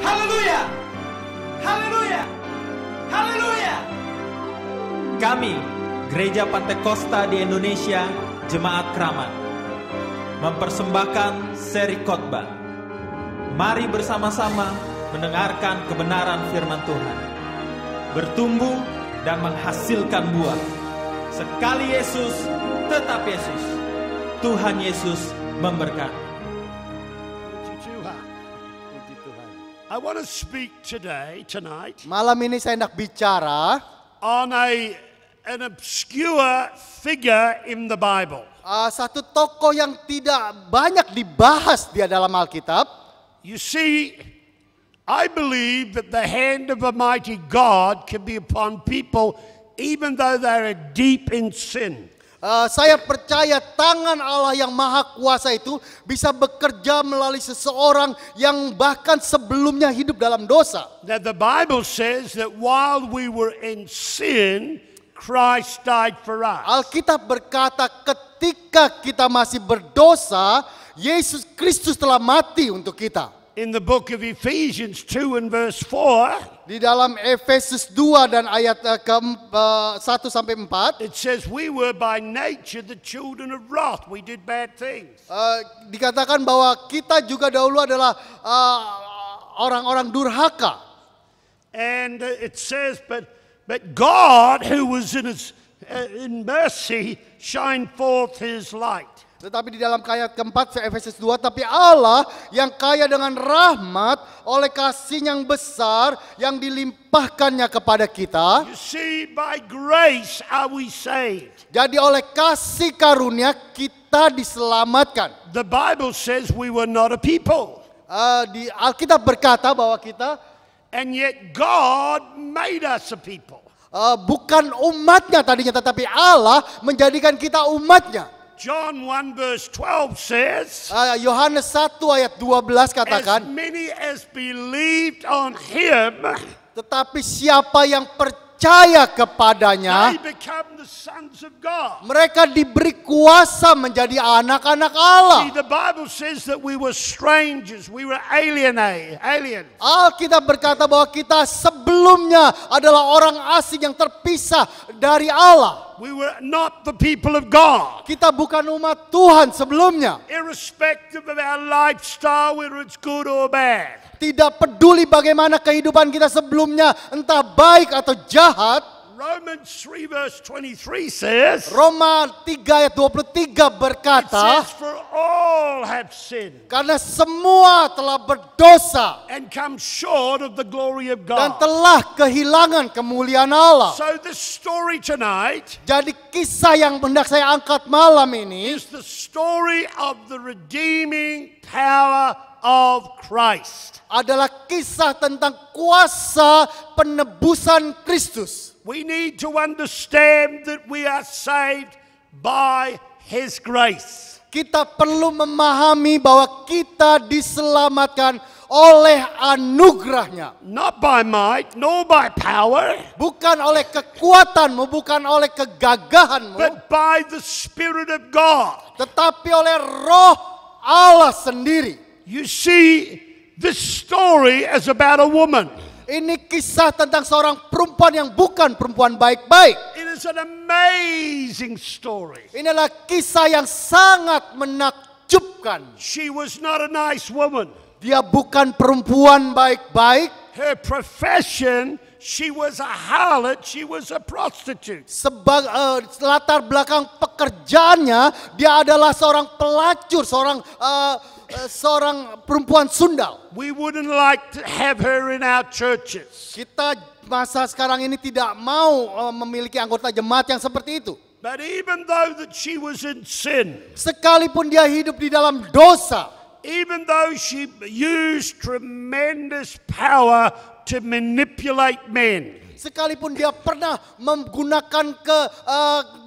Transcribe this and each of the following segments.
Haleluya. Haleluya. Haleluya. Kami, Gereja Pantekosta di Indonesia, Jemaat Kramat, mempersembahkan seri khotbah. Mari bersama-sama mendengarkan kebenaran firman Tuhan, bertumbuh dan menghasilkan buah. Sekali Yesus, tetap Yesus. Tuhan Yesus memberkati. I want to speak tonight, Malam ini saya hendak bicara on an obscure figure in the Bible. satu tokoh yang tidak banyak dibahas di dalam Alkitab. You see, I believe that the hand of a mighty God can be upon people even though they are deep in sin. Saya percaya tangan Allah yang maha kuasa itu bisa bekerja melalui seseorang yang bahkan sebelumnya hidup dalam dosa. Now the Bible says that while we were in sin, Christ died for us. Alkitab berkata ketika kita masih berdosa, Yesus Kristus telah mati untuk kita. In the book of Ephesians 2 and verse 4, Di dalam Efesus 2 dan ayat 1 sampai 4, it says we were by nature the children of wrath. We did bad things. dikatakan bahwa kita juga dahulu adalah orang-orang durhaka. And it says, but God, who was in mercy, shined forth His light. Tetapi di dalam ayat keempat Efesus 2, tapi Allah yang kaya dengan rahmat oleh kasih yang besar yang dilimpahkannya kepada kita. You see, by grace are we saved. Jadi oleh kasih karunia kita diselamatkan. The Bible says we were not a people. Di Alkitab berkata bahwa kita And yet God made us a people. bukan umatnya tadinya, tetapi Allah menjadikan kita umatnya. John 1 verse 12 says, Yohanes 1 ayat 12 katakan, as many as believed on Him, tetapi siapa yang percaya kepadanya, they become the sons of God. mereka diberi kuasa menjadi anak-anak Allah. See, the Bible says that we were strangers, we were aliens. Alkitab berkata bahwa kita sebelumnya adalah orang asing yang terpisah dari Allah. We were not the people of God. Kita bukan umat Tuhan sebelumnya. Irrespective of our lifestyle, whether it's good or bad. Tidak peduli bagaimana kehidupan kita sebelumnya, entah baik atau jahat. Romans 3 verse 23 says, Roma 3 ayat 23 it berkata, says, for all have sinned karena semua telah berdosa and come short of the glory of dan God. telah kehilangan kemuliaan Allah. So this story tonight Jadi kisah yang hendak saya angkat malam ini is the story of the redeeming power of Christ. adalah kisah tentang kuasa penebusan Kristus. We need to understand that we are saved by His grace. Kita perlu memahami bahwa kita diselamatkan oleh anugerahnya. Not by might, nor by power, Bukan oleh kekuatanmu, bukan oleh kegagahanmu, but by the Spirit of God. tetapi oleh roh Allah sendiri. You see, this story is about a woman. Ini kisah tentang seorang perempuan yang bukan perempuan baik-baik. It is an amazing story. Inilah kisah yang sangat menakjubkan. She was not a nice woman. Dia bukan perempuan baik-baik. Her profession, she was a harlot, she was a prostitute. Latar belakang pekerjaannya, dia adalah seorang pelacur, seorang perempuan sundal. We wouldn't like to have her in our churches. Kita masa sekarang ini tidak mau memiliki anggota jemaat yang seperti itu. But even though that she was in sin, Sekalipun dia hidup di dalam dosa, even though she used tremendous power to manipulate men, sekalipun dia pernah menggunakan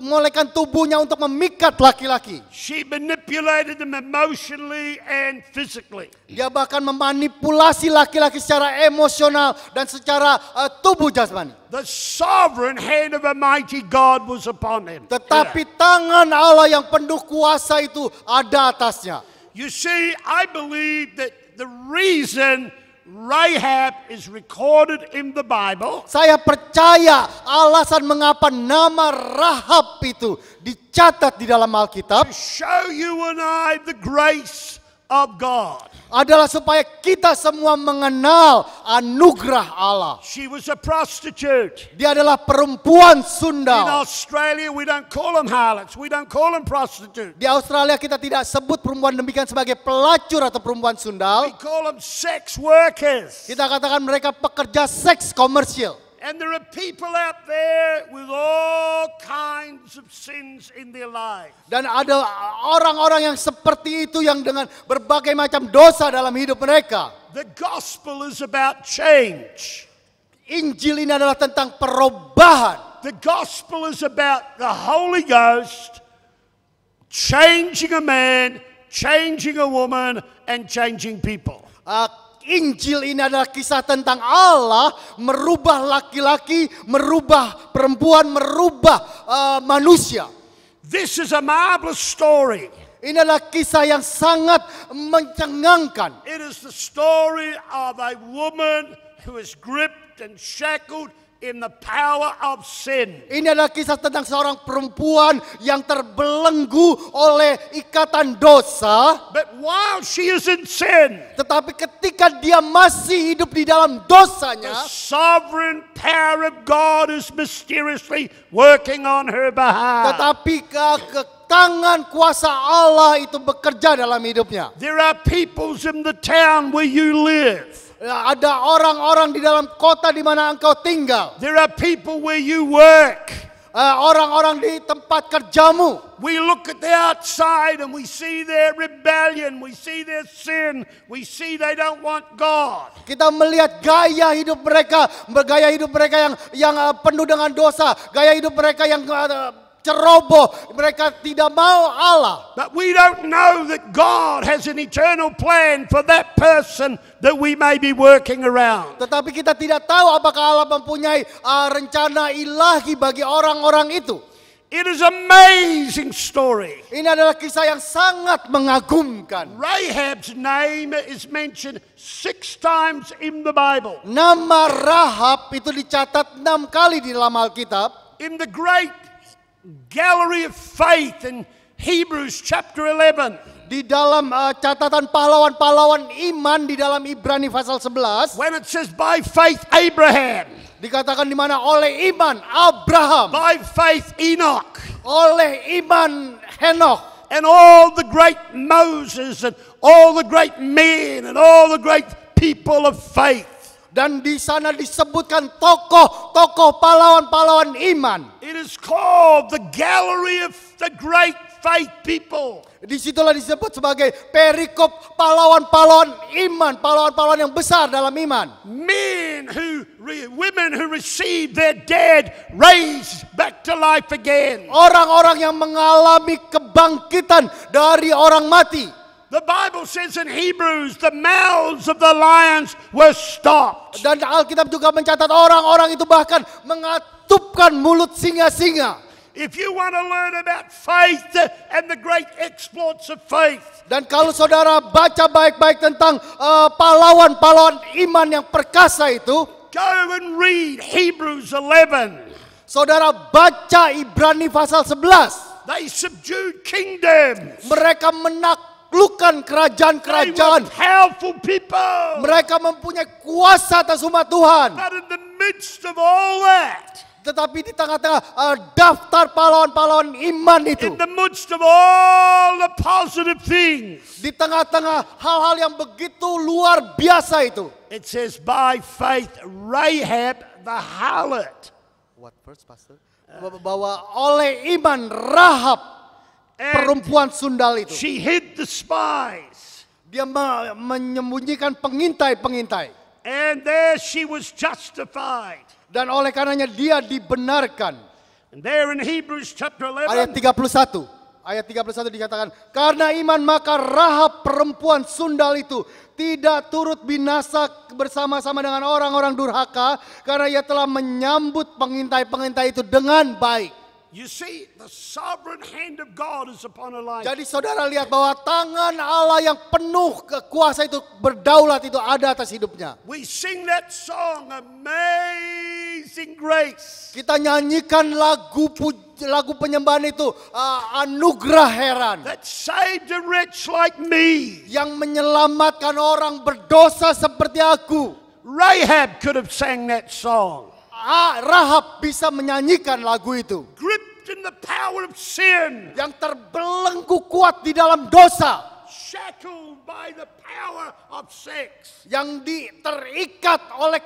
molekan tubuhnya untuk memikat laki-laki, she manipulated them emotionally and physically. dia bahkan memanipulasi laki-laki secara emosional dan secara tubuh jasmani. The sovereign hand of a mighty God was upon him. Tetapi tangan Allah yang penuh kuasa itu ada atasnya. You see, I believe that the reason Rahab is recorded in the Bible Saya percaya alasan mengapa nama Rahab itu dicatat di dalam Alkitab to show you and I the grace of God. adalah supaya kita semua mengenal anugerah Allah. She was a prostitute. Dia adalah perempuan In sundal. Australia, we don't call them harlots. We don't call them prostitutes. Di Australia kita tidak sebut perempuan demikian sebagai pelacur atau perempuan We sundal. call them sex workers. Kita katakan mereka pekerja seks komersial. And there are people out there with all kinds of sins in their lives. Dan ada orang-orang yang seperti itu yang dengan berbagai macam dosa dalam hidup mereka. The gospel is about change. Injil ini adalah tentang perubahan. The gospel is about the Holy Ghost changing a man, changing a woman, and changing people. Injil ini adalah kisah tentang Allah merubah laki-laki, merubah perempuan, merubah manusia. This is a marvelous story. Ini adalah kisah yang sangat mencengangkan. It is the story of a woman who is gripped and shackled in the power of sin. Ini adalah kisah tentang seorang perempuan yang terbelenggu oleh ikatan dosa. But while she is in sin, Tetapi ketika dia masih hidup di dalam dosanya, the sovereign power of God is mysteriously working on her behalf. tetapi tangan kuasa Allah itu bekerja dalam hidupnya. There are peoples in the town where you live. Ada orang-orang di dalam kota di mana engkau tinggal. There are people where you work. Orang-orang di tempat kerjamu. We look at the outside and we see their rebellion, we see their sin, we see they don't want God. Kita melihat gaya hidup mereka yang penuh dengan dosa, gaya hidup mereka yang ceroboh, mereka tidak mau Allah. But we don't know that God has an eternal plan for that person that we may be working around. Tetapi kita tidak tahu apakah Allah mempunyai rencana ilahi bagi orang-orang itu. It is an amazing story. Ini adalah kisah yang sangat mengagumkan. Rahab's name is mentioned 6 times in the Bible. Nama Rahab itu dicatat 6 kali di dalam Alkitab. In the great gallery of faith in Hebrews chapter 11. Di dalam catatan pahlawan-pahlawan iman di dalam Ibrani pasal 11. When it says by faith Abraham. Dikatakan di mana oleh iman Abraham. By faith Enoch. Oleh iman Henokh. And all the great Moses and all the great men and all the great people of faith. Dan di sana disebutkan tokoh-tokoh pahlawan-pahlawan iman. It is called the gallery of the great faith people. Disitulah disebut sebagai perikop pahlawan-pahlawan iman, pahlawan-pahlawan yang besar dalam iman. Women who received their dead raised back to life again. Orang-orang yang mengalami kebangkitan dari orang mati. The Bible says in Hebrews, the mouths of the lions were stopped. Dan Alkitab juga mencatat orang-orang itu bahkan mengatupkan mulut singa-singa. If you want to learn about faith and the great exploits of faith. Dan kalau saudara baca baik-baik tentang pahlawan-pahlawan iman yang perkasa itu, go and read Hebrews 11. Saudara baca Ibrani pasal 11. They subdued kingdoms. Mereka menaklukkan kerajaan-kerajaan. They were powerful people. Mereka mempunyai kuasa atas umat Tuhan. But in the midst of all that, tetapi di tengah-tengah daftar pahlawan-pahlawan iman itu, in the midst of all the positive things, di tengah-tengah hal-hal yang begitu luar biasa itu, it says by faith Rahab the harlot. What verse, Pastor? Bahwa oleh iman Rahab, perempuan sundal itu, she hid the spies. Dia menyembunyikan pengintai-pengintai. And there she was justified. Dan oleh karenanya dia dibenarkan. And there in Hebrews chapter 11. Ayat 31. Ayat 31 dikatakan, karena iman maka Rahab perempuan sundal itu tidak turut binasa bersama-sama dengan orang-orang durhaka, karena ia telah menyambut pengintai-pengintai itu dengan baik. You see, the sovereign hand of God is upon Elijah. Jadi saudara lihat bahwa tangan Allah yang penuh kuasa itu berdaulat itu ada atas hidupnya. We sing that song, Amazing Grace. Kita nyanyikan lagu penyembahan itu, anugerah heran. That saved a wretch like me. Yang menyelamatkan orang berdosa seperti aku. Rahab could have sang that song. Rahab bisa menyanyikan lagu itu. Gripped in the power of sin. Yang terbelenggu kuat di dalam dosa. Shackled by the power of sex. Yang terikat oleh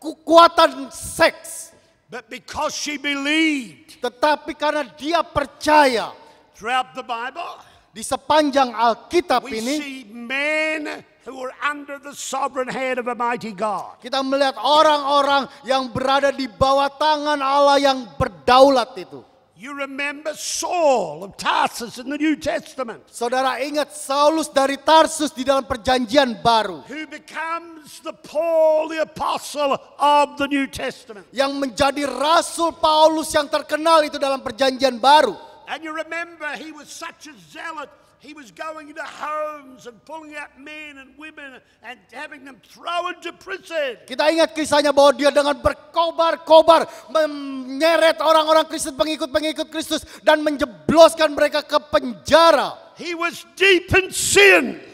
kekuatan seks. But because she believed. Tetapi karena dia percaya. Throughout the Bible. Di sepanjang Alkitab We ini. see men who are under the sovereign hand of a mighty God. Kita melihat orang-orang yang berada di bawah tangan Allah yang berdaulat itu. You remember Saul of Tarsus in the New Testament. Saudara ingat Saulus dari Tarsus di dalam perjanjian baru. Who becomes the Paul, the apostle of the New Testament. Yang menjadi Rasul Paulus yang terkenal itu dalam perjanjian baru. And you remember he was such a zealot. He was going into homes and pulling out men and women and having them thrown into prison. Kita ingat kisahnya bahwa dia dengan berkobar-kobar menyeret orang-orang Kristen, pengikut-pengikut Kristus dan menjebloskan mereka ke penjara. He was deep in sin.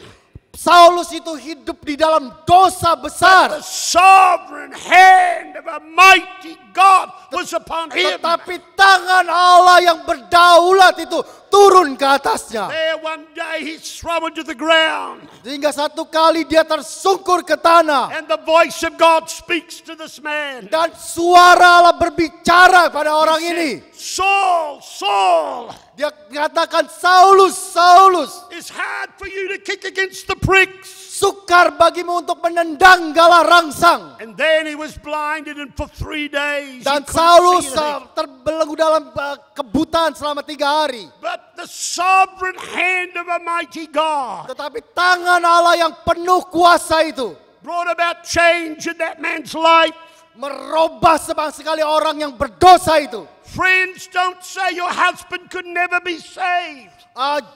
Saulus itu hidup di dalam dosa besar. The sovereign hand of a mighty God was upon him. Tetapi tangan Allah yang berdaulat itu turun ke atasnya. There one day he's thrown to the ground. Sehingga satu kali dia tersungkur ke tanah. And the voice of God speaks to this man. Dan suara Allah berbicara pada orang ini. Saul, Saul. Dia katakan, Saulus, Saulus. It's hard for you to kick against the pricks. Sukar bagimu untuk menendang gala rangsang. And then he was blinded and for 3 days Dan he couldn't Saulus see anything. terbelenggu dalam kebutaan selama 3 hari. But the sovereign hand of a mighty God Tetapi tangan Allah yang penuh kuasa itu brought about change in that man's life. merubah sekali orang yang berdosa itu. Friends, don't say your husband could never be saved.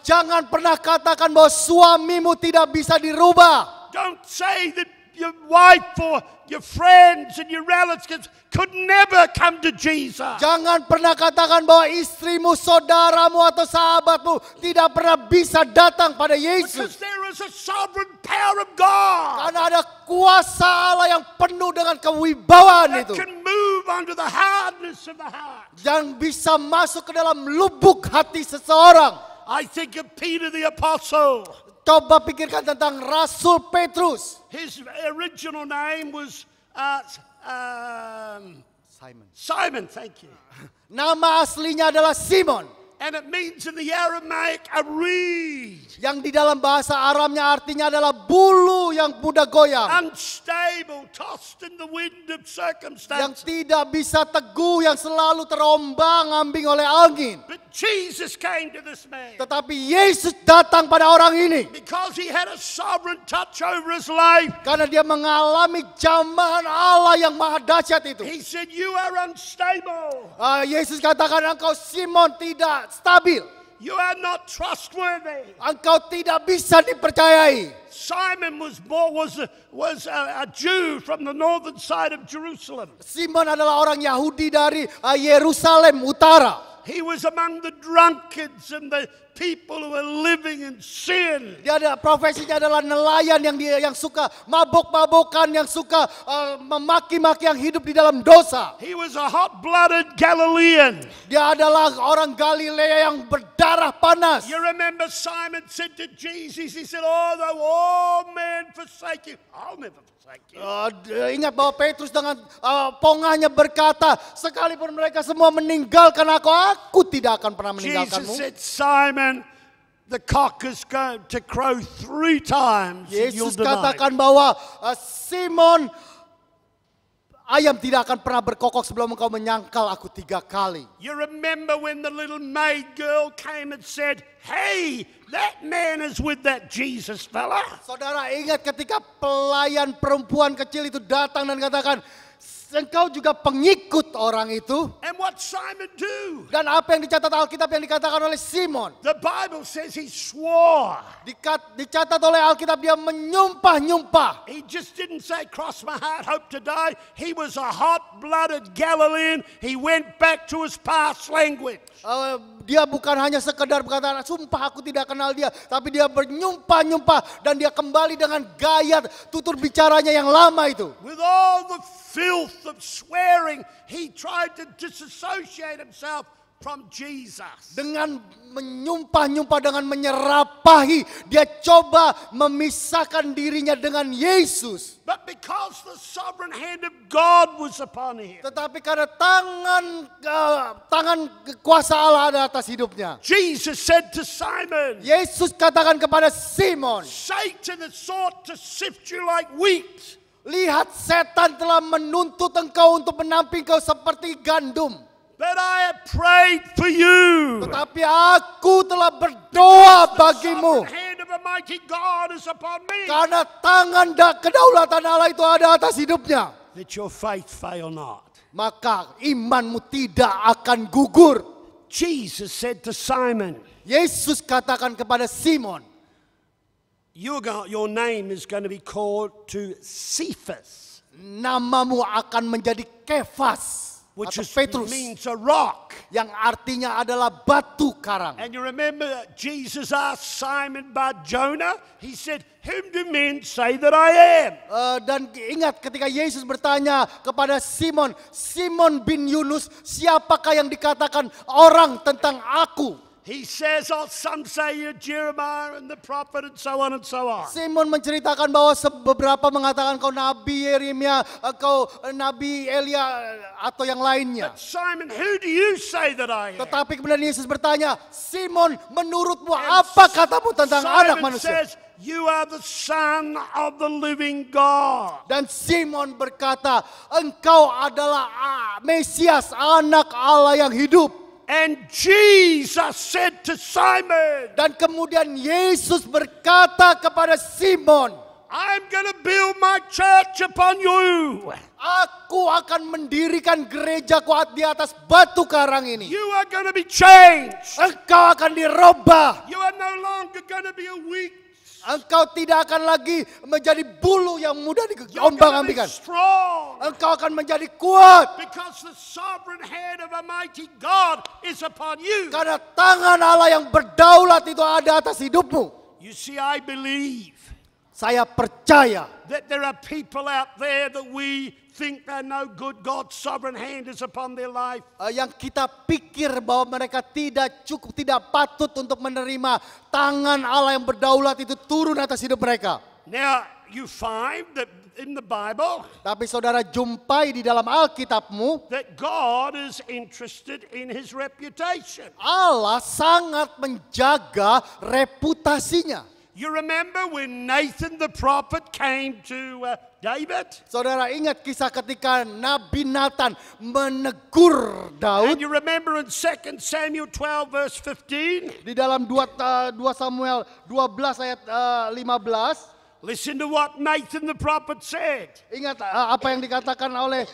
Jangan pernah katakan bahwa suamimu tidak bisa dirubah. Don't say that your wife or your friends and your relatives could never come to Jesus. Jangan pernah katakan bahwa istrimu, saudaramu atau sahabatmu tidak pernah bisa datang pada Because Yesus. there is a sovereign power of God Karena ada kuasa Allah yang penuh dengan kewibawaan that itu. can move under the hardness of the heart. Yang bisa masuk ke dalam lubuk hati seseorang. I think of Peter the Apostle. Coba pikirkan tentang Rasul Petrus. His original name was Simon. Simon, thank you. Nama aslinya adalah Simon. And it means in the Aramaic a reed. Yang di dalam bahasa Aramnya artinya adalah bulu yang mudah goyang. Unstable, tossed in the wind of Yang circumstance. tidak bisa teguh, yang selalu terombang-ambing oleh angin. But Jesus came to this man. Tetapi Yesus datang pada orang ini. Because he had a sovereign touch over his life. Karena dia mengalami jamahan Allah yang maha dahsyat itu. He said, you are unstable. Yesus katakan, engkau Simon tidak stabil. You are not trustworthy. Engkau tidak bisa dipercayai. Simon was a Jew from the northern side of Jerusalem. Simon adalah orang Yahudi dari Yerusalem Utara. He was among the drunkards and the people who were living in sin. Dia ada profesinya adalah nelayan yang suka mabok-mabokan, yang suka memaki-maki, yang hidup di dalam dosa. He was a hot-blooded Galilean. Dia adalah orang Galilea yang berdarah panas. You remember Simon said to Jesus, he said, oh, though all men forsake you, I'll never forsake you. Ingat bahwa Petrus dengan pongahnya berkata, sekalipun mereka semua meninggalkan aku tidak akan pernah meninggalkanmu. Jesus said, Simon, the cock is going to crow 3 times. And you'll Yesus deny me. katakan bahwa Simon, ayam tidak akan pernah berkokok sebelum engkau menyangkal aku 3 kali. You remember when the little maid girl came and said, hey, that man is with that Jesus fella. Saudara ingat ketika pelayan perempuan kecil itu datang dan katakan, engkau juga pengikut orang itu. And what Simon do? Dan apa yang dicatat Alkitab yang dikatakan oleh Simon? The Bible says he swore. Dicatat oleh Alkitab dia menyumpah-nyumpah. He just didn't say, cross my heart, hope to die. He was a hot-blooded Galilean. He went back to his past language. Dia bukan hanya sekedar berkata, sumpah aku tidak kenal dia. Tapi dia bernyumpah-nyumpah. Dan dia kembali dengan gaya tutur bicaranya yang lama itu. With all the filth of swearing, he tried to disassociate himself from Jesus. Dengan menyumpah-nyumpah, dengan menyerapahi, dia coba memisahkan dirinya dengan Yesus. But because the sovereign hand of God was upon him, Tetapi karena tangan kuasa Allah ada atas hidupnya, Jesus said to Simon, Yesus katakan kepada Simon, Satan has sought to sift you like wheat. lihat setan telah menuntut engkau untuk menamping kau seperti gandum. But I have prayed for you. Tetapi aku telah berdoa bagimu. The hand of a mighty God is upon me. Karena tangan kedaulatan Allah itu ada atas hidupnya. That your faith fail not. Maka imanmu tidak akan gugur. Jesus said to Simon, Yesus katakan kepada Simon, your name is going to be called to Cephas, namamu akan menjadi Kefas which atau Petrus, means a rock. yang artinya adalah batu karang. And you remember that Jesus asked Simon Bar-Jonah, he said, whom do men say that I am? Dan ingat ketika Yesus bertanya kepada Simon, Simon bin Yunus, siapakah yang dikatakan orang tentang aku? He says, some say you're Jeremiah and the prophet and so on and so on. Simon menceritakan bahwa beberapa mengatakan kau Nabi Yeremia, kau Nabi Elia atau yang lainnya. But Simon, who do you say that I am? Tetapi kemudian Yesus bertanya, Simon, menurutmu apa katamu tentang anak Simon manusia? says, you are the son of the living God. Dan Simon berkata, engkau adalah Mesias, anak Allah yang hidup. And Jesus said to Simon, Dan kemudian Yesus berkata kepada Simon, I'm going to build my church upon you. aku akan mendirikan gereja kuat di atas batu karang ini. You are going to be changed. Engkau akan dirubah. You are no longer going to be a weak. Engkau tidak akan lagi menjadi bulu yang mudah You're going to be diombang-ambingkan. strong. Engkau akan menjadi kuat. Because the sovereign hand of a mighty God is upon you. Karena tangan Allah yang berdaulat itu ada atas hidupmu. You see, I believe Saya percaya that there are people out there that we think they're no good. God's sovereign hand is upon their life. yang kita pikir bahwa mereka tidak cukup, tidak patut untuk menerima tangan Allah yang berdaulat itu turun atas hidup mereka. Now, you find that in the Bible Tapi saudara jumpai di dalam Alkitabmu, that God is interested in his reputation. Allah sangat menjaga reputasinya. You remember when Nathan the prophet came to David? Saudara ingat kisah ketika Nabi Nathan menegur Daud. And you remember in 2 Samuel 12 verse 15? Di dalam 2 Samuel 12 ayat 15. Listen to what Nathan the prophet said. Ingat apa yang dikatakan oleh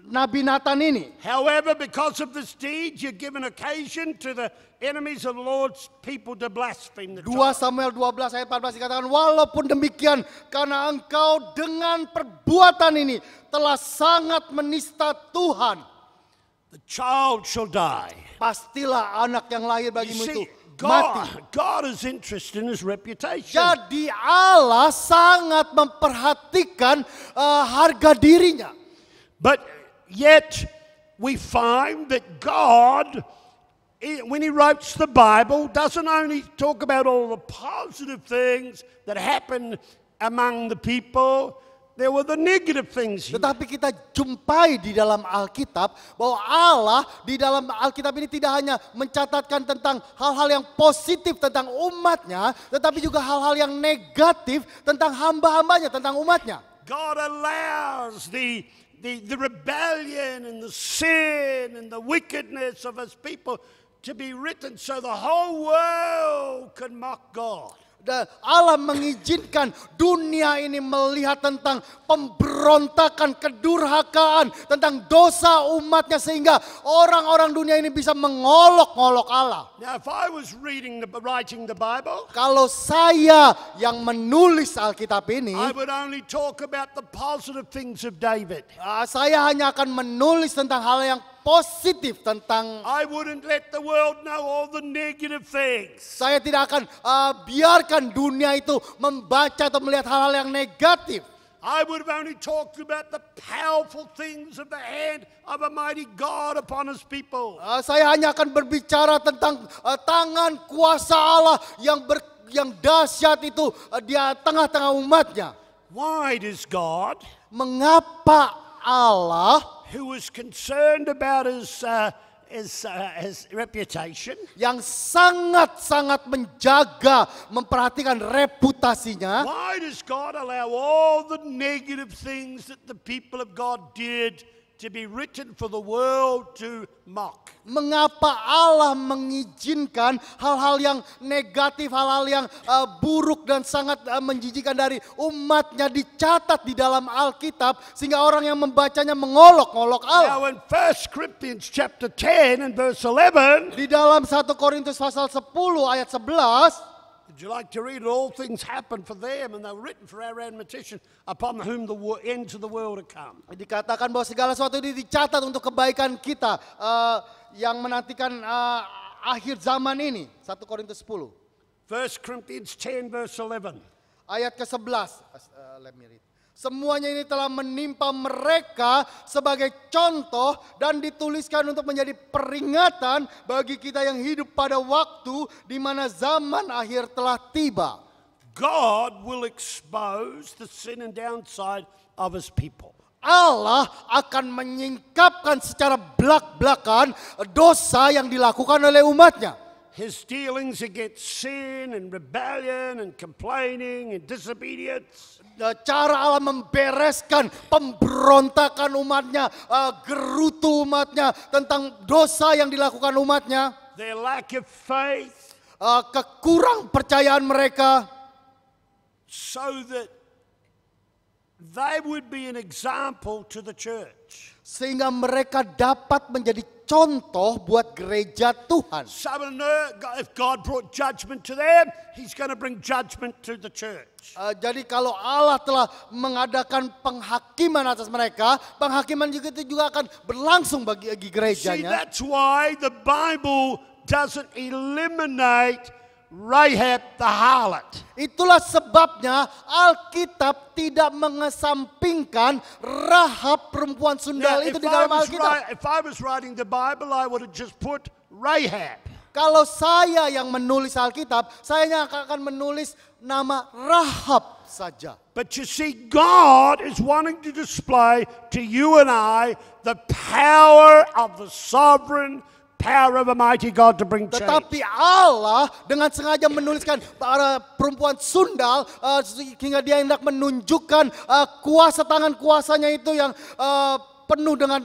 Nabi Nathan ini. However, because of this deed, you give an occasion to the enemies of the Lord's people to blaspheme the 2 child. Samuel 12 ayat 14 dikatakan, walaupun demikian karena engkau dengan perbuatan ini telah sangat menista Tuhan, The child shall die. pastilah anak yang lahir You bagimu itu see, mati. God is interested in his reputation. Jadi Allah sangat memperhatikan harga dirinya. But yet we find that God, when he writes the Bible, doesn't only talk about all the positive things that happen among the people. There were the negative things. Tetapi kita jumpai di dalam Alkitab bahwa Allah di dalam Alkitab ini tidak hanya mencatatkan tentang hal-hal yang positif tentang umatnya, tetapi juga hal-hal yang negatif tentang hamba-hambanya, tentang umatnya. God allows the rebellion and the sin and the wickedness of his people to be written so the whole world can mock God. Dan Allah mengizinkan dunia ini melihat tentang pemberontakan, kedurhakaan, tentang dosa umatnya sehingga orang-orang dunia ini bisa mengolok-olok Allah. Now, if I was writing the Bible, Kalau saya yang menulis Alkitab ini, I would only talk about the positive things of David. saya hanya akan menulis tentang hal yang positif tentang. I wouldn't let the world know all the negative things. Saya tidak akan biarkan dunia itu membaca atau melihat hal-hal yang negatif. I would have only talked about the powerful things of the hand of a mighty God upon his people. Saya hanya akan berbicara tentang tangan kuasa Allah yang dahsyat itu di tengah-tengah umatnya. Why does God, Mengapa Allah who was concerned about his reputation, yang sangat-sangat menjaga, memperhatikan reputasinya, why does God allow all the negative things that the people of God did to be written for the world to mock? mengapa Allah mengizinkan hal-hal yang negatif, hal-hal yang buruk dan sangat menjijikan dari umatnya dicatat di dalam Alkitab sehingga orang yang membacanya mengolok-olok Allah. Now in 1 Corinthians chapter 10 and verse 11, Di dalam 1 Korintus pasal 10 ayat 11, would you like to read it? All things happened for them and they were written for our admonition upon whom the ends of the world are come. dikatakan bahwa segala sesuatu ini dicatat untuk kebaikan kita yang menantikan akhir zaman ini. 1 Korintus 10 1 Corinthians 10 verse 11. ayat ke-11. Let me read. Semuanya ini telah menimpa mereka sebagai contoh dan dituliskan untuk menjadi peringatan bagi kita yang hidup pada waktu di mana zaman akhir telah tiba. God will expose the sin and downside of his people. Allah akan menyingkapkan secara belak-belakan dosa yang dilakukan oleh umatnya. His dealings against sin and rebellion and complaining and disobedience. Cara Allah membereskan pemberontakan umatnya, gerutu umatnya, tentang dosa yang dilakukan umatnya, Their lack of faith, kekurang percayaan mereka, so that they would be an example to the church. sehingga mereka dapat menjadi contoh buat gereja Tuhan. So if God brought judgment to them, he's going to bring judgment to the church. Jadi kalau Allah telah mengadakan penghakiman atas mereka, penghakiman juga itu juga akan berlangsung bagi See, gerejanya. that's why the Bible doesn't eliminate Rahab the harlot. Itulah sebabnya Alkitab tidak mengesampingkan Rahab perempuan sundal itu di dalam Alkitab. If I was writing the Bible, I would have just put Rahab. Kalau saya yang menulis Alkitab, saya akan menulis nama Rahab saja. But you see, God is wanting to display to you and I the power of the sovereign power of a mighty God to bring change. Tetapi Allah dengan sengaja menuliskan para perempuan sundal hingga dia hendak menunjukkan kuasa tangan kuasanya itu yang penuh dengan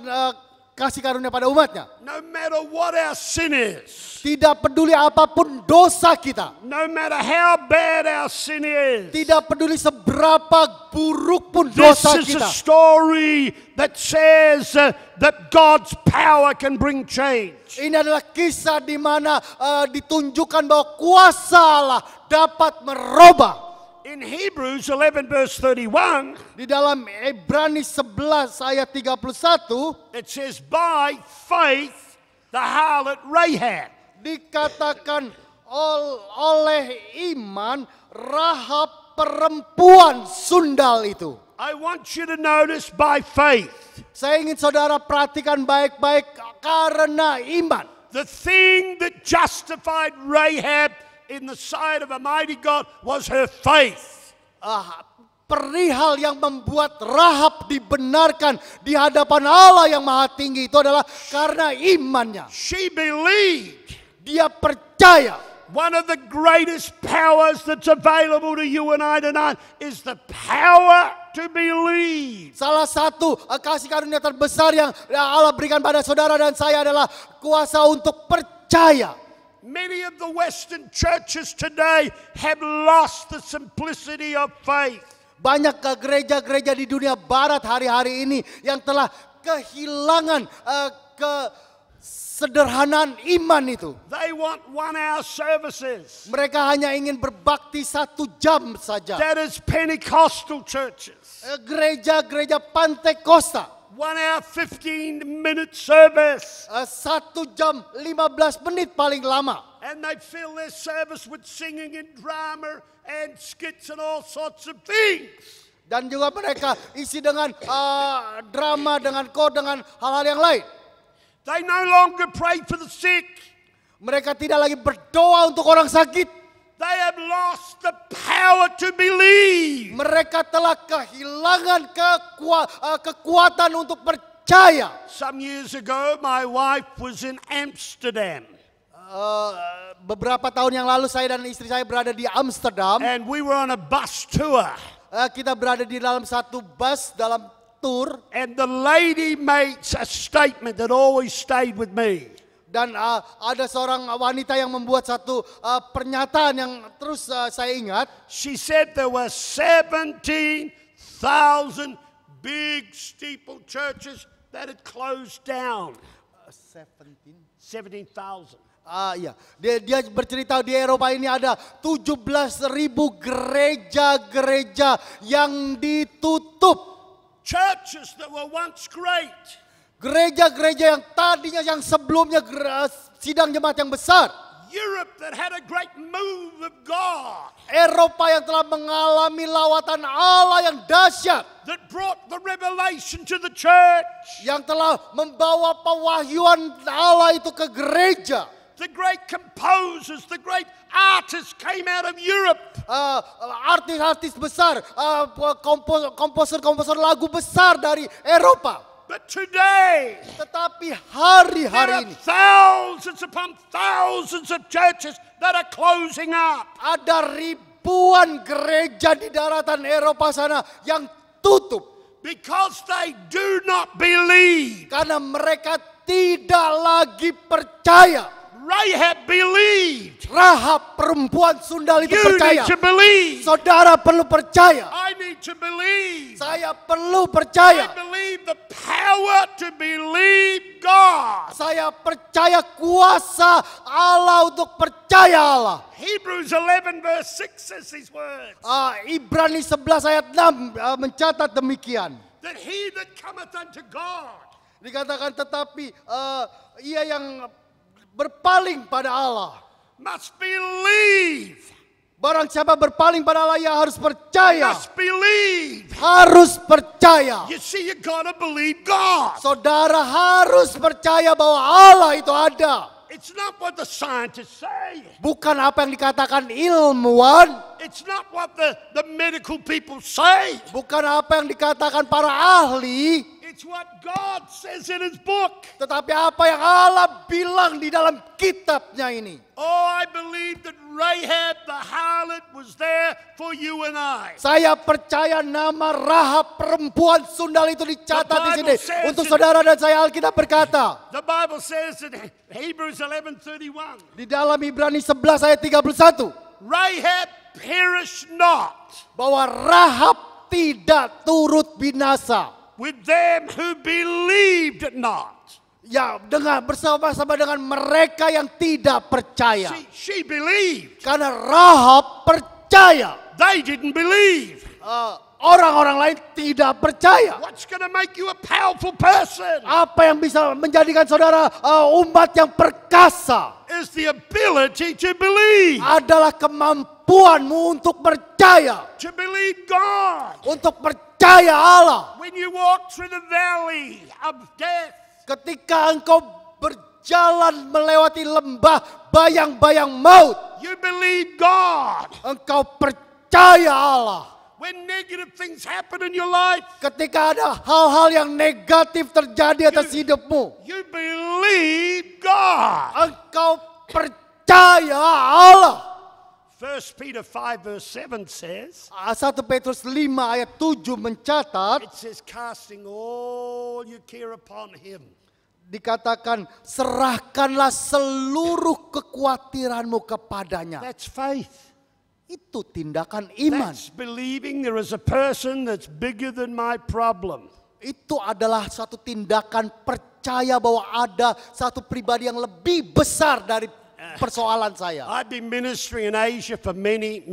kasih karunia pada umatnya. No matter what our sin is, Tidak peduli apapun dosa kita. no matter how bad our sin is, Tidak peduli seberapa buruk pun this dosa is a kita. story that says that God's power can bring change. Ini adalah kisah di mana ditunjukkan bahwa kuasa Allah dapat merubah. In Hebrews 11 verse 31, Di dalam Ibrani 11 ayat 31 it says, by faith the harlot Rahab. dikatakan oleh iman Rahab perempuan sundal itu. I want you to notice by faith. Saya ingin saudara perhatikan baik-baik karena iman. The thing that justified Rahab in the sight of a mighty God was her faith. Perihal yang membuat Rahab dibenarkan di hadapan Allah yang maha tinggi itu adalah karena imannya. She believed. Dia percaya. One of the greatest powers that's available to you and I tonight is the power to believe. Salah satu kasih karunia terbesar yang Allah berikan pada saudara dan saya adalah kuasa untuk percaya. Many of the Western churches today have lost the simplicity of faith. Banyak gereja-gereja di dunia barat hari-hari ini yang telah kehilangan kesederhanaan iman itu. They want 1-hour services. Mereka hanya ingin berbakti 1 jam saja. That is Pentecostal churches. Gereja-gereja Pantekosta. 1 hour 15-minute service. 1 jam 15 menit paling lama. And they fill their service with singing and drama and skits and all sorts of things. Dan juga mereka isi dengan drama, dengan dengan hal-hal yang lain. They no longer pray for the sick. Mereka tidak lagi berdoa untuk orang sakit. They have lost the power to believe. Mereka telah kehilangan kekuatan untuk percaya. Some years ago, my wife was in Amsterdam. Beberapa tahun yang lalu saya dan istri saya berada di Amsterdam. And we were on a bus tour. Kita berada di dalam satu bus dalam tour. And the lady made a statement that always stayed with me. Dan ada seorang wanita yang membuat satu pernyataan yang terus saya ingat. She said there were 17,000 big steeple churches that had closed down. 17,000. Iya. Dia bercerita di Eropa ini ada 17.000 gereja-gereja yang ditutup. Churches that were once great. Gereja-gereja yang tadinya yang sebelumnya sidang jemaat yang besar. Europe that had a great move of God. Eropa yang telah mengalami lawatan Allah yang dahsyat. That brought the revelation to the church. Yang telah membawa pewahyuan Allah itu ke gereja. The great composers, the great artists came out of Europe. Artis-artis besar, komposer-komposer lagu besar dari Eropa. But today, tetapi hari-hari ini, thousands upon thousands of churches that are closing up. Ada ribuan gereja di daratan Eropa sana yang tutup. Because they do not believe. Karena mereka tidak lagi percaya. Rahab believed. Rahab perempuan sundal itu percaya. You need to believe. Saudara perlu percaya. I need to believe. Saya perlu percaya. I believe the power to believe God. Saya percaya kuasa Allah untuk percaya Allah. Hebrews 11 verse 6 says these words. Ibrani 11 ayat 6 mencatat demikian. That he that cometh unto God. Dikatakan tetapi ia yang berpaling pada Allah must believe. Barang siapa berpaling pada Allah, ia harus percaya. Must believe. Harus percaya. You see, you gotta believe God. Saudara harus percaya bahwa Allah itu ada. It's not what the scientists say. Bukan apa yang dikatakan ilmuwan. It's not what the medical people say. Bukan apa yang dikatakan para ahli. It's what God says in His book. Tetapi apa yang Allah bilang di dalam kitabnya ini. Oh, I believe that Rahab the harlot was there for you and I. Saya percaya nama Rahab perempuan sundal itu dicatat di sini untuk saudara dan saya. Alkitab berkata. The Bible says in Hebrews 11:31. Di dalam Ibrani 11 ayat 31. Rahab perished not. Bahwa Rahab tidak turut binasa. With them who believed not. Ya, bersama-sama dengan mereka yang tidak percaya. She believed. Karena Rahab percaya. They didn't believe. Orang-orang lain tidak percaya. What's going to make you a powerful person? Apa yang bisa menjadikan saudara umat yang perkasa? Is the ability to believe. Adalah kemampuanmu untuk percaya. To believe God. Untuk percaya Allah. When you walk through the valley of death. Ketika engkau berjalan melewati lembah bayang-bayang maut. You believe God. Engkau percaya Allah. When negative things happen in your life. Ketika ada hal-hal yang negatif terjadi atas hidupmu. You believe God. Engkau percaya Allah. 1 Peter 5 verse 7 says. 1 Petrus 5 ayat 7 mencatat. It says casting all your care upon Him. dikatakan serahkanlah seluruh kekhawatiranmu kepadanya. That's faith. Itu tindakan iman. That's believing there is a person that's bigger than my problem. Itu adalah satu tindakan percaya bahwa ada satu pribadi yang lebih besar dari persoalan saya. I've been ministering in Asia for many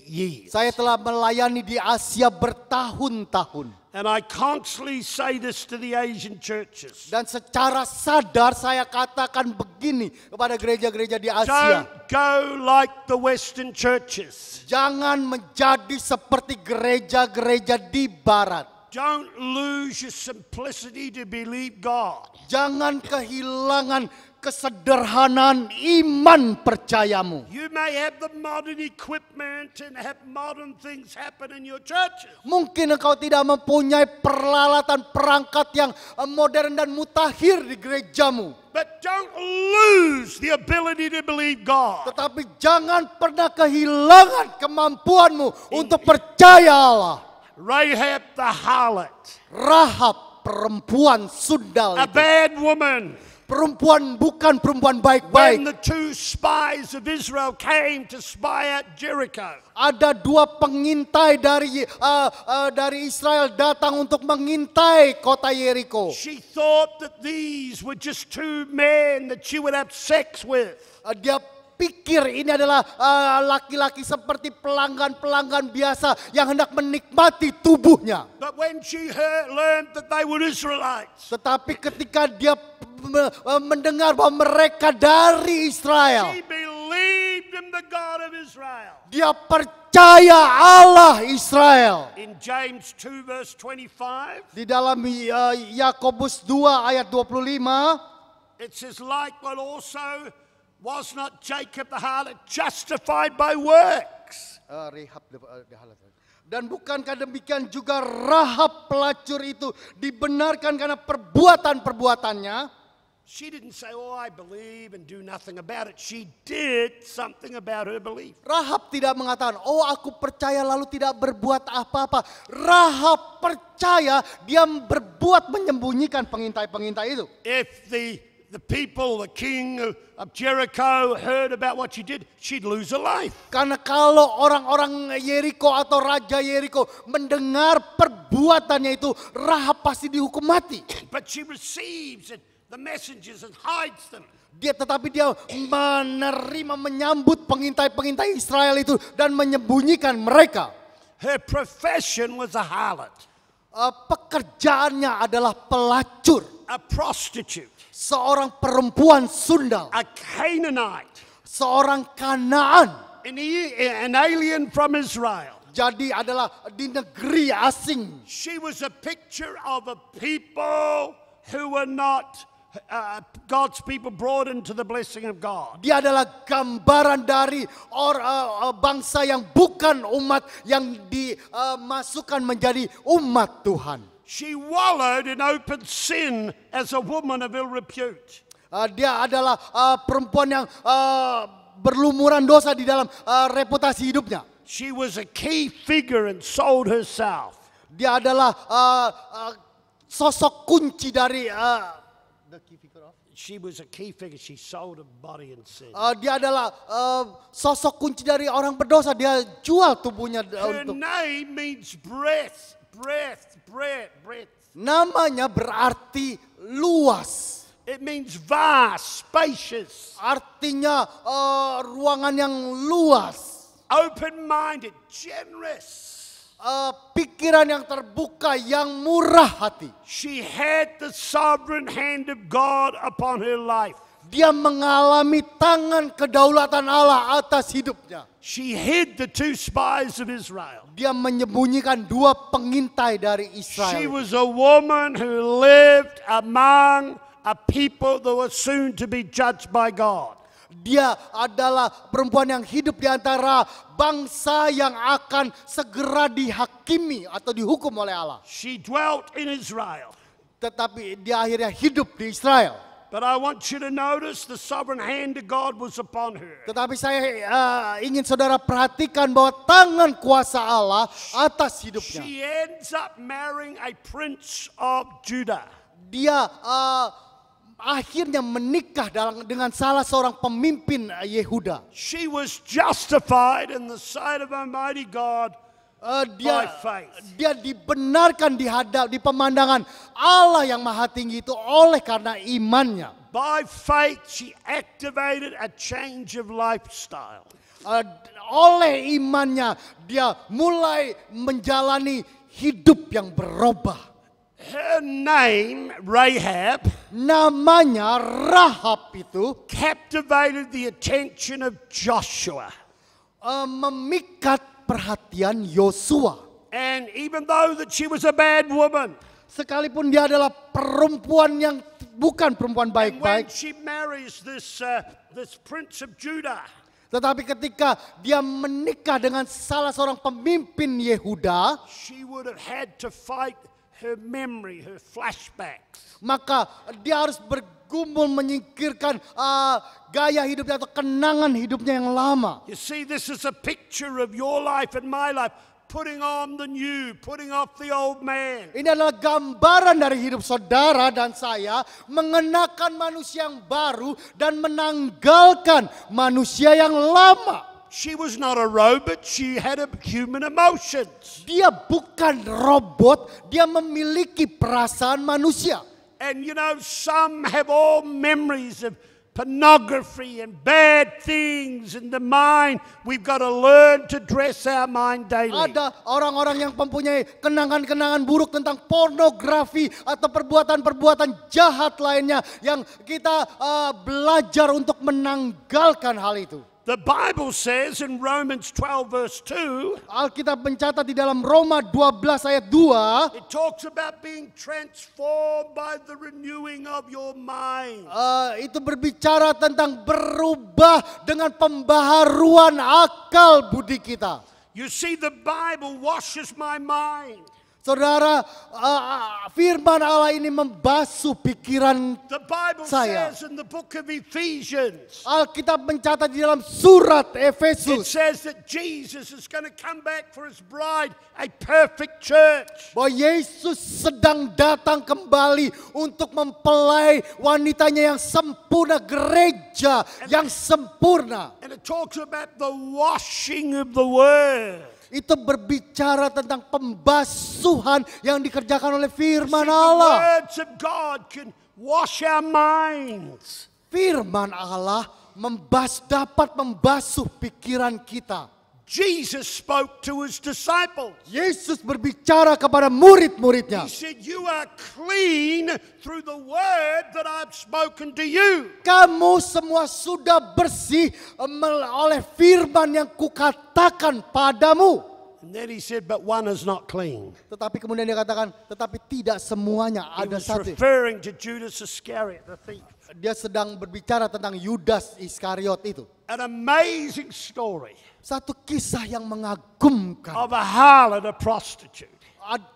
years. Saya telah melayani di Asia bertahun-tahun. And I constantly say this to the Asian churches. Dan secara sadar saya katakan begini kepada gereja-gereja di Asia. Don't go like the Western churches. Jangan menjadi seperti gereja-gereja di barat. Don't lose your simplicity to believe God. Jangan kehilangan kesederhanaan iman percayamu. You may have the modern equipment and have modern things happen in your churches. Mungkin engkau tidak mempunyai peralatan perangkat yang modern dan mutakhir di gerejamu. But don't lose the ability to believe God. Tetapi jangan pernah kehilangan kemampuanmu untuk percaya Allah. Rahab the harlot. Rahab perempuan sundal A itu. bad woman. Perempuan bukan perempuan When baik-baik. the two spies of Israel came to spy out Jericho. Ada dua pengintai dari Israel datang untuk mengintai kota Yeriko. She thought that these were just two men that she would have sex with. Dia pikir ini adalah laki-laki seperti pelanggan-pelanggan biasa yang hendak menikmati tubuhnya. But when she learned that they were Israelites, Tetapi ketika dia mendengar bahwa mereka dari Israel, she believed in the God of Israel. dia percaya Allah Israel. In James 2 verse 25, Di dalam Yakobus 2 ayat 25, it says, likewise also was not Jacob the harlot justified by works? dan bukankah demikian juga Rahab pelacur itu dibenarkan karena perbuatan-perbuatannya? She didn't say, oh, I believe and do nothing about it. She did something about her belief. Rahab tidak mengatakan, oh aku percaya lalu tidak berbuat apa-apa. Rahab percaya, dia berbuat menyembunyikan pengintai-pengintai itu. If the people, the king of Jericho heard about what she did, she'd lose her life. Karena kalau orang-orang Yeriko atau Raja Yeriko mendengar perbuatannya itu, Rahab pasti dihukum mati. But she receives the messengers and hides them. Tetapi dia menyambut pengintai-pengintai Israel itu dan menyembunyikan mereka. Her profession was a harlot. Pekerjaannya adalah pelacur. A prostitute. Seorang perempuan sundal. A Canaanite. Seorang Kanaan. An alien from Israel. Jadi adalah di negeri asing. She was a picture of a people who were not God's people brought into the blessing of God. Dia adalah gambaran dari bangsa yang bukan umat yang dimasukkan menjadi umat Tuhan. She wallowed in open sin as a woman of ill repute. Dia adalah perempuan yang berlumuran dosa di dalam reputasi hidupnya. She was a key figure and sold herself. Dia adalah sosok kunci dari She was a key figure. She sold her body in sin. Dia adalah sosok kunci dari orang berdosa. Dia jual tubuhnya Her untuk. name means breath. Namanya berarti luas. It means vast, spacious. Artinya ruangan yang luas. Open-minded, generous. Pikiran yang terbuka, yang murah hati. She had the sovereign hand of God upon her life. Dia mengalami tangan kedaulatan Allah atas hidupnya. She hid the two spies of Israel. Dia menyembunyikan dua pengintai dari She Israel. was a woman who lived among a people that were soon to be judged by God. Dia adalah perempuan yang hidup di antara bangsa yang akan segera dihakimi atau dihukum oleh Allah. She dwelt in Israel. Tetapi dia akhirnya hidup di Israel. But I want you to notice the sovereign hand of God was upon her. Tetapi saya ingin saudara perhatikan bahwa tangan kuasa Allah atas hidupnya. She ends up marrying a prince of Judah. Dia akhirnya menikah dengan salah seorang pemimpin Yehuda. She was justified in the sight of Almighty God by faith. Dia dibenarkan di pemandangan Allah yang Maha Tinggi itu oleh karena imannya. By faith, she activated a change of lifestyle. Oleh imannya dia mulai menjalani hidup yang berubah. Her name, Rahab, Namanya Rahab itu captivated the attention of Joshua. Memikat perhatian Yosua. And even though that she was a bad woman, Sekalipun dia adalah perempuan yang bukan perempuan and when baik-baik. she marries this prince of Judah, Tetapi ketika dia menikah dengan salah seorang pemimpin Yehuda, she would have had to fight her memory, her flashbacks. maka dia harus bergumul menyingkirkan gaya hidupnya atau kenangan hidupnya yang lama. You see, this is a picture of your life and my life. Putting on the new, putting off the old man. Ini adalah gambaran dari hidup saudara dan saya mengenakan manusia yang baru dan menanggalkan manusia yang lama. She was not a robot, she had human emotions. Dia bukan robot, dia memiliki perasaan manusia. And you know, some have all memories of pornography and bad things in the mind. We've got to learn to dress our mind daily. Ada orang-orang yang mempunyai kenangan-kenangan buruk tentang pornografi atau perbuatan-perbuatan jahat lainnya yang kita belajar untuk menanggalkan hal itu. The Bible says in Romans 12 verse 2, Alkitab mencatat di dalam Roma 12 ayat 2, it talks about being transformed by the renewing of your mind. itu berbicara tentang berubah dengan pembaharuan akal budi kita. You see, the Bible washes my mind. Saudara, firman Allah ini membasuh pikiran The Bible saya. says in the book of Ephesians, Alkitab mencatat di dalam surat it Efesus says that Jesus is going to come back for his bride, a perfect church. bahwa Yesus sedang datang kembali untuk mempelai wanitanya yang sempurna, gereja yang sempurna. And it talks about the washing of the word. Itu berbicara tentang pembasuhan yang dikerjakan oleh firman See, Allah. the words of God can wash our minds. Firman Allah dapat membasuh pikiran kita. Jesus spoke to his disciples. Yesus berbicara kepada murid-muridnya. He said, you are clean through the word that I've spoken to you. Kamu semua sudah bersih oleh firman yang kukatakan padamu. And then he said, but one is not clean. Tetapi kemudian dia katakan, tetapi tidak semuanya He ada was satu. referring to Judas Iscariot, the thief. Dia sedang berbicara tentang Yudas Iskariot itu. An amazing story Satu kisah yang mengagumkan. of a harlot, a prostitute,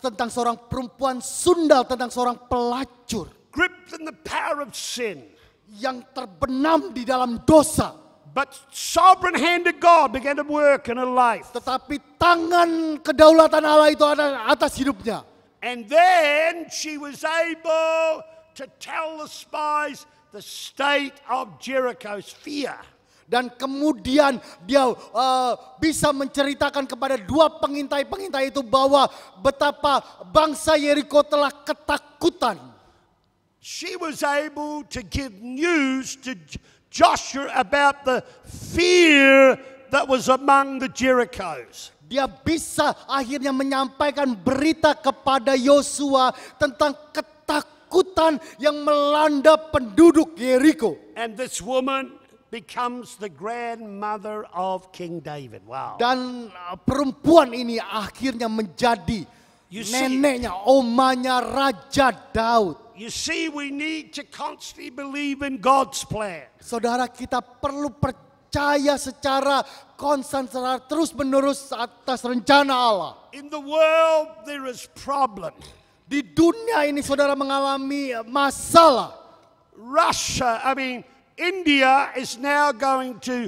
Tentang seorang perempuan sundal, tentang seorang pelacur. gripped in the power of sin. Yang terbenam di dalam dosa. But sovereign hand of God began to work in her life. Tetapi tangan kedaulatan Allah itu ada atas hidupnya. And then she was able to tell the spies the state of Jericho's fear. Dan kemudian dia bisa menceritakan kepada dua pengintai-pengintai itu bahwa betapa bangsa Yeriko telah ketakutan. She was able to give news to Joshua about the fear that was among the Jerichos. Dia bisa akhirnya menyampaikan berita kepada Yosua tentang ketakutan yang melanda penduduk Yeriko. And this woman becomes the grandmother of King David. Wow. Dan perempuan ini akhirnya menjadi You see- neneknya, omanya Raja Daud. You see, we need to constantly believe in God's plan. Saudara, kita perlu percaya secara konstan, secara terus-menerus atas rencana Allah. In the world, there is problem. Di dunia ini saudara mengalami masalah. India is now going to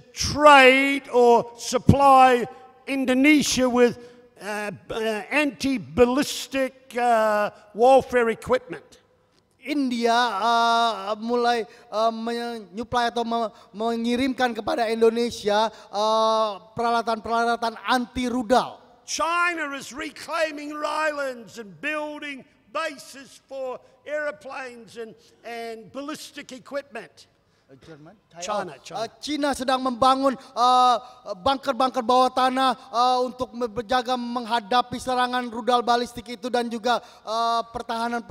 trade or supply Indonesia with anti-ballistic warfare equipment. India mulai menyuplai atau mengirimkan kepada Indonesia peralatan-peralatan anti rudal. China is reclaiming islands and building bases for airplanes and ballistic equipment. China sedang membangun bunker-bunker bawah tanah untuk berjaga menghadapi serangan rudal balistik itu dan juga pertahanan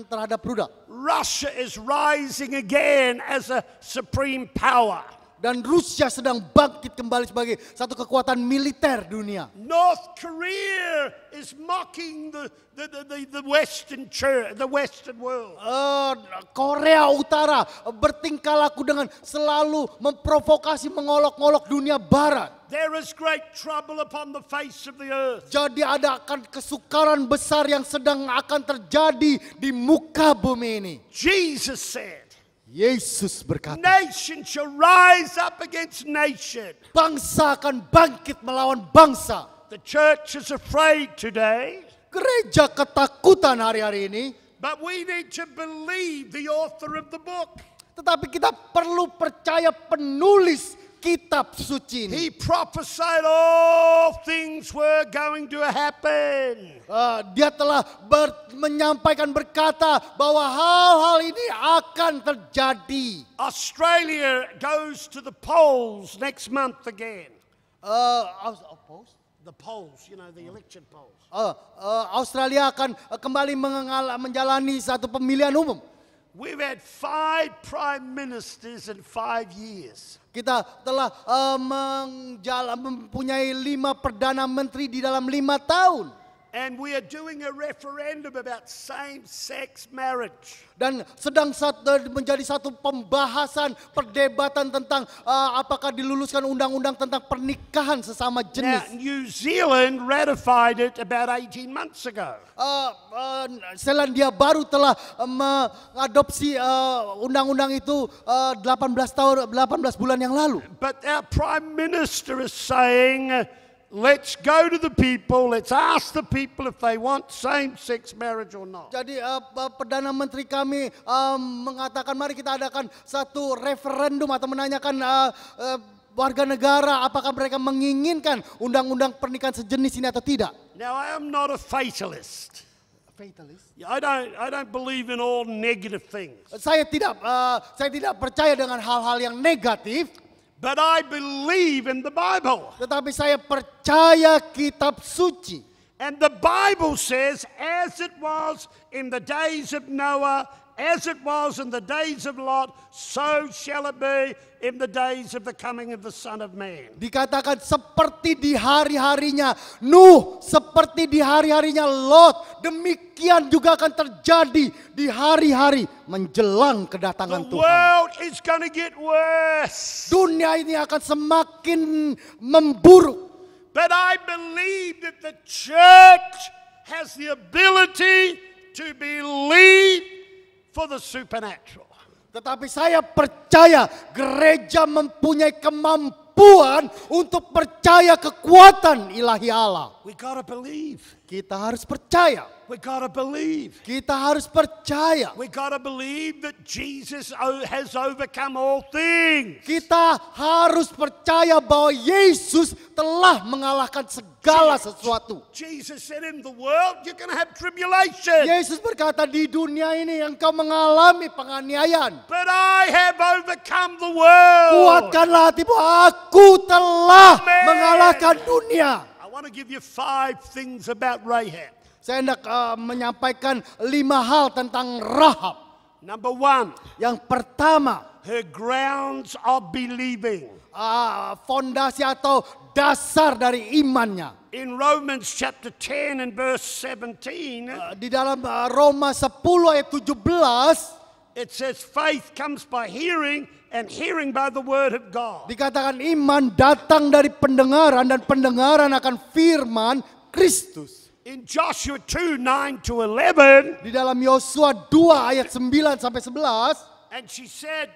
terhadap rudal. Russia is rising again as a supreme power. Dan Rusia sedang bangkit kembali sebagai satu kekuatan militer dunia. North Korea is mocking the Western church, the Western world. Korea Utara bertingkah laku dengan selalu memprovokasi, mengolok-olok dunia Barat. There is great trouble upon the face of the earth. Jadi ada akan kesukaran besar yang sedang akan terjadi di muka bumi ini. Jesus said, Yesus berkata, nation shall rise up against nation. Bangsa akan bangkit melawan bangsa. The church is afraid today. Gereja ketakutan hari-hari ini. But we need to believe the author of the book. Tetapi kita perlu percaya penulis kitab suci ini. He prophesied all things were going to happen. Dia telah menyampaikan berkata bahwa hal-hal ini akan terjadi. Australia goes to the polls next month again. The polls, you know, the election polls. Australia akan kembali menjalani satu pemilihan umum. We've had 5 prime ministers in 5 years. Kita telah mempunyai 5 perdana menteri di dalam 5 tahun. And we are doing a referendum about same-sex marriage. Dan sedang menjadi satu pembahasan, perdebatan tentang apakah diluluskan undang-undang tentang pernikahan sesama jenis. Now, New Zealand ratified it about 18 months ago. Selandia Baru telah mengadopsi undang-undang itu 18 bulan yang lalu. But our Prime Minister is saying, let's go to the people, let's ask the people if they want same-sex marriage or not. Jadi Perdana Menteri kami mengatakan mari kita adakan satu referendum atau menanyakan warga negara apakah mereka menginginkan undang-undang pernikahan sejenis ini atau tidak. Now I am not a fatalist. I don't believe in all negative things. Saya tidak percaya dengan hal-hal yang negatif. But I believe in the Bible. Tetapi saya percaya kitab suci. And the Bible says, as it was in the days of Noah, as it was in the days of Lot, so shall it be in the days of the coming of the Son of Man. Dikatakan seperti di hari-harinya Nuh, seperti di hari-harinya Lot, demikian juga akan terjadi di hari-hari menjelang kedatangan The Tuhan. world is going to get worse. Dunia ini akan semakin memburuk. But I believe that the church has the ability to believe for the supernatural. Tetapi saya percaya gereja mempunyai kemampuan untuk percaya kekuatan ilahi Allah. We gotta believe. Kita harus percaya. We gotta believe. Kita harus percaya. We gotta believe that Jesus has overcome all things. Kita harus percaya bahwa Yesus telah mengalahkan segala sesuatu. Jesus said in the world you're gonna have tribulation. Yesus berkata di dunia ini engkau mengalami penganiayaan. But I have overcome the world. Kuatkanlah hatimu, aku telah mengalahkan dunia. I want to give you 5 things about Rahab. Saya hendak menyampaikan 5 hal tentang Rahab. Number 1, Yang pertama, her grounds of believing. fondasi atau dasar dari imannya. In Romans chapter 10 and verse 17, Di dalam Roma 10 ayat 17, it says faith comes by hearing and hearing by the word of God. dikatakan iman datang dari pendengaran dan pendengaran akan firman Kristus. In Joshua 2, 9 to 11, Di dalam Yosua 2 ayat 9 sampai 11, and she said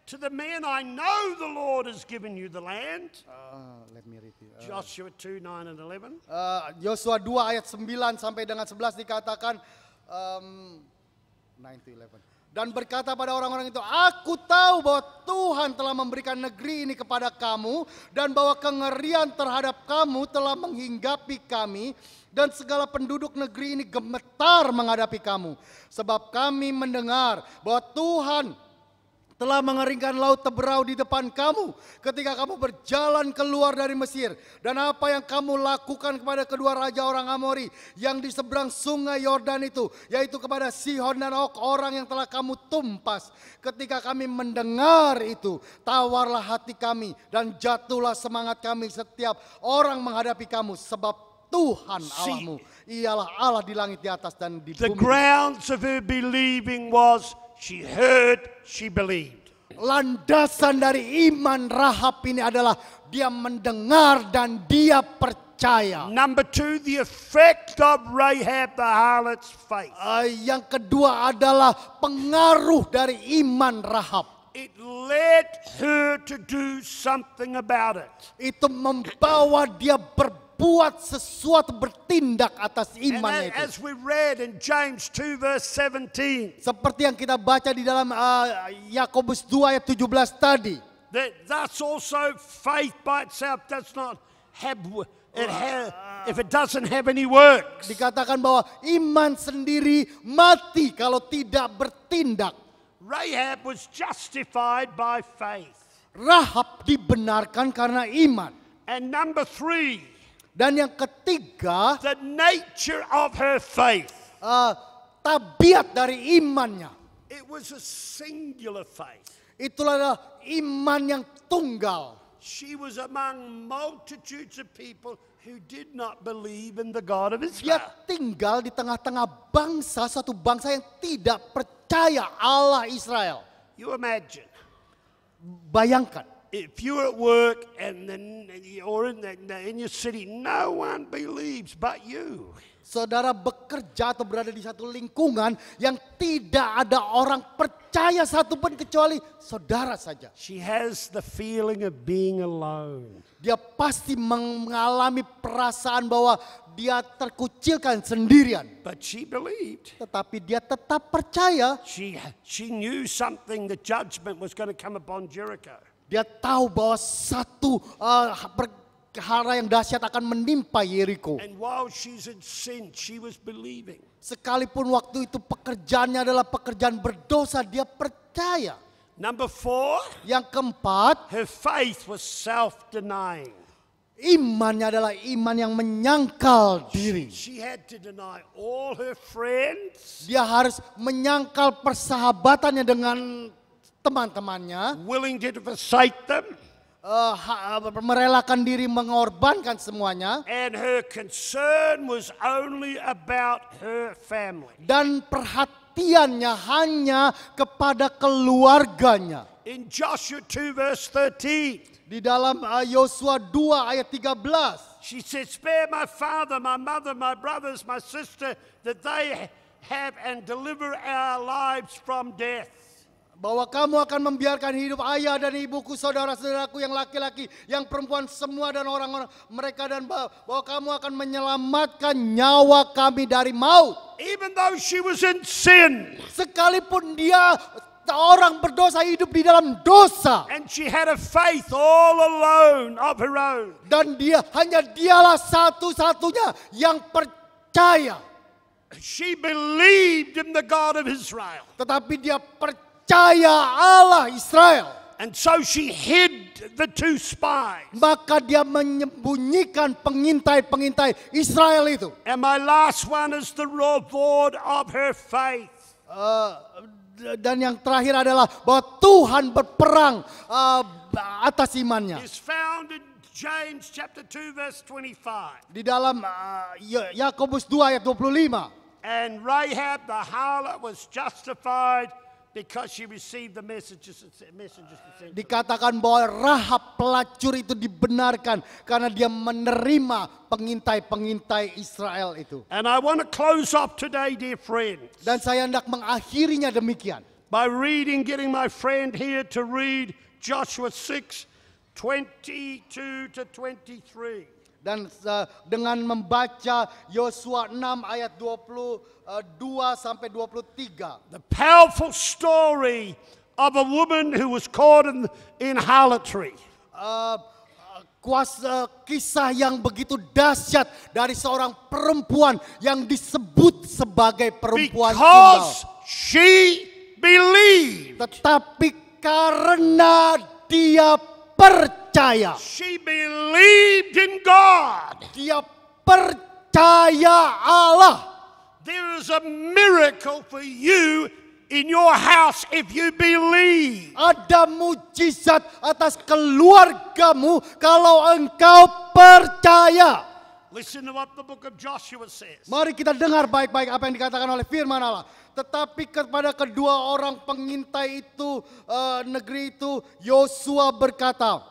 to the man, I know the Lord has given you the land. Joshua 2, 9 and 11. Yosua 2 ayat 9 sampai dengan 11 dikatakan 9-11. Dan berkata pada orang-orang itu, aku tahu bahwa Tuhan telah memberikan negeri ini kepada kamu, dan bahwa kengerian terhadap kamu telah menghinggapi kami, dan segala penduduk negeri ini gemetar menghadapi kamu. Sebab kami mendengar bahwa Tuhan telah mengeringkan laut Teberau di depan kamu ketika kamu berjalan keluar dari Mesir. Dan apa yang kamu lakukan kepada kedua raja orang Amori yang di seberang sungai Yordan itu, yaitu kepada Sihon dan Og, orang yang telah kamu tumpas. Ketika kami mendengar itu, tawarlah hati kami dan jatuhlah semangat kami setiap orang menghadapi kamu. Sebab Tuhan Allahmu ialah Allah di langit di atas dan di The bumi. grounds of her believing was she heard, she believed. Landasan dari iman Rahab ini adalah dia mendengar dan dia percaya. Number 2, the effect of Rahab the harlot's faith. Yang kedua adalah pengaruh dari iman Rahab. It led her to do something about it. Itu membawa dia berbuat sesuatu, bertindak atas And imannya itu. as we read in James 2 verse 17, Seperti yang kita baca di dalam Yakobus 2 ayat 17 tadi. that thus also faith by itself does not have, if it doesn't have any works. Dikatakan bahwa iman sendiri mati kalau tidak bertindak. Rahab was justified by faith. Rahab dibenarkan karena iman. And number 3, Dan yang ketiga, the nature of her faith. tabiat dari imannya. It was a singular faith. Itulah iman yang tunggal. She was among multitudes of people who did not believe in the God of Dia Israel. tinggal di tengah-tengah bangsa, satu bangsa yang tidak percaya Allah Israel. You imagine, Bayangkan, if you're at work and then or in your city, no one believes but you. saudara bekerja atau berada di satu lingkungan yang tidak ada orang percaya satupun kecuali saudara saja. She has the feeling of being alone. Dia pasti mengalami perasaan bahwa dia terkucilkan sendirian. But she believed. Tetapi dia tetap percaya. She knew something, the judgment was going to come upon Jericho. Dia tahu bahwa satu perkara yang dahsyat akan menimpa Yeriko. And while she's in sin, she was believing. Sekalipun waktu itu pekerjaannya adalah pekerjaan berdosa, dia percaya. Number 4, Yang keempat, her faith was self-denying. imannya adalah iman yang menyangkal diri. She had to deny all her friends, Dia harus menyangkal persahabatannya dengan teman-temannya, willing to forsake them, merelakan diri mengorbankan semuanya, and her concern was only about her family. dan perhatiannya hanya kepada keluarganya. In Joshua 2 verse 13, Di dalam Yosua 2 ayat 13, she said, spare my father, my mother, my brothers, my sister, that they have and deliver our lives from death. bahwa kamu akan membiarkan hidup ayah dan ibuku, saudara-saudaraku yang laki-laki, yang perempuan semua dan orang-orang mereka, dan bahwa kamu akan menyelamatkan nyawa kami dari maut. Even though she was in sin, Sekalipun dia orang berdosa, hidup di dalam dosa, and she had a faith all alone of her own. dan hanya dialah satu-satunya yang percaya. She believed in the God of Israel. Tetapi dia percaya Allah Israel. And so she hid the 2 spies. Maka dia menyembunyikan pengintai-pengintai Israel itu. And my last one is the reward of her faith. Dan yang terakhir adalah bahwa Tuhan berperang atas imannya. Is found in James chapter 2 verse 25. Di dalam Yakobus 2 ayat 25. And Rahab the harlot was justified because she received the messages to send them. Dikatakan bahwa Rahab pelacur itu dibenarkan karena dia menerima pengintai-pengintai Israel itu. And I want to close off today, dear friends, Dan saya hendak mengakhirinya demikian. by getting my friend here to read Joshua 6, 22 to 23. Dan dengan membaca Yosua 6 ayat 22 sampai 23. The powerful story of a woman who was caught in harlotry. Kisah yang begitu dahsyat dari seorang perempuan yang disebut sebagai perempuan tunggal. Because she believed. Tetapi karena dia percaya. She believed in God. Dia percaya Allah. There is a miracle for you in your house if you believe. Ada mujizat atas keluargamu kalau engkau percaya. Listen to what the book of Joshua says. Mari kita dengar baik-baik apa yang dikatakan oleh firman Allah. Tetapi kepada kedua orang pengintai itu, negeri itu, Yosua berkata,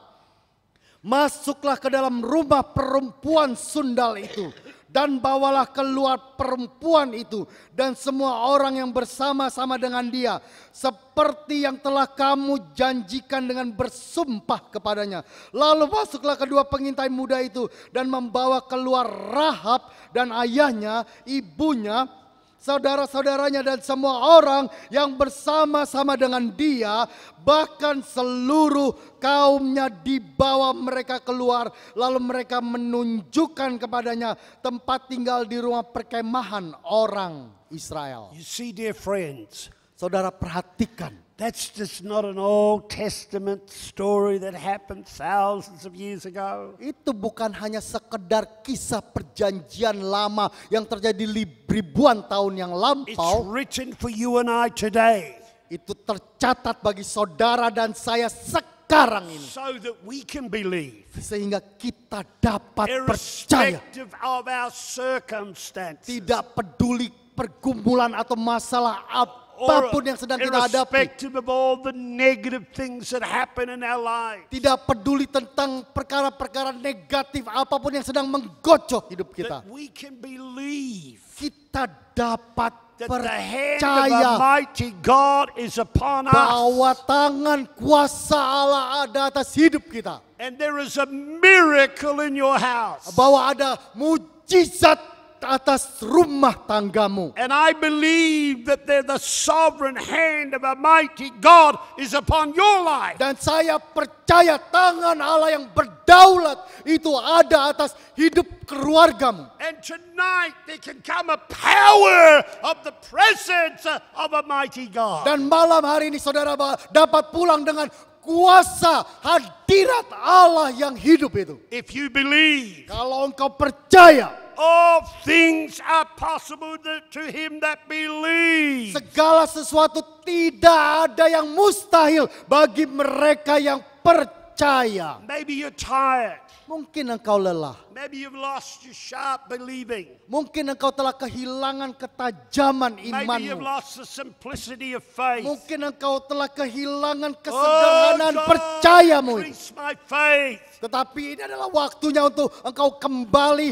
masuklah ke dalam rumah perempuan sundal itu. Dan bawalah keluar perempuan itu dan semua orang yang bersama-sama dengan dia. Seperti yang telah kamu janjikan dengan bersumpah kepadanya. Lalu masuklah kedua pengintai muda itu dan membawa keluar Rahab dan ayahnya, ibunya, saudara-saudaranya dan semua orang yang bersama-sama dengan dia, bahkan seluruh kaumnya dibawa mereka keluar, lalu mereka menunjukkan kepadanya tempat tinggal di rumah perkemahan orang Israel. You see, dear friends, Saudara perhatikan, that's just not an Old Testament story that happened thousands of years ago. itu bukan hanya sekedar kisah perjanjian lama yang terjadi ribuan tahun yang It's lampau. written for you and I today, Itu tercatat bagi saudara dan saya sekarang ini. so that we can believe, Sehingga kita dapat percaya. irrespective of our circumstances, Tidak peduli pergumulan atau masalah apapun yang sedang kita hadapi. irrespective of all the negative things that happen in our lives. Tidak peduli tentang perkara-perkara negatif apapun yang sedang menggocok hidup kita. That we can believe Kita dapat that the hand of percaya Almighty God is upon us. bahwa tangan kuasa Allah ada atas hidup kita. And there is a miracle in your house. Bahwa ada mujizat atas rumah tanggamu. And I believe that the sovereign hand of Almighty God is upon your life. Dan saya percaya tangan Allah yang berdaulat itu ada atas hidup keluargamu. And tonight there can come a power of the presence of Almighty God. Dan malam hari ini saudara dapat pulang dengan kuasa hadirat Allah yang hidup itu. If you believe, Kalau engkau percaya, all things are possible to him that believes. segala sesuatu tidak ada yang mustahil bagi mereka yang percaya. Maybe you're tired. Mungkin engkau lelah. Maybe you've lost your sharp believing. Mungkin engkau telah kehilangan ketajaman Maybe you've imanmu. lost the simplicity of faith. Mungkin engkau telah kehilangan Oh kesederhanaan God, percayamu. increase my faith. Tetapi ini adalah waktunya untuk engkau kembali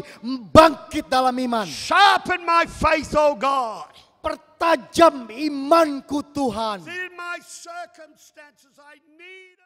bangkit dalam iman. Sharpen my faith, oh God. Pertajam imanku Tuhan. In my circumstances, I need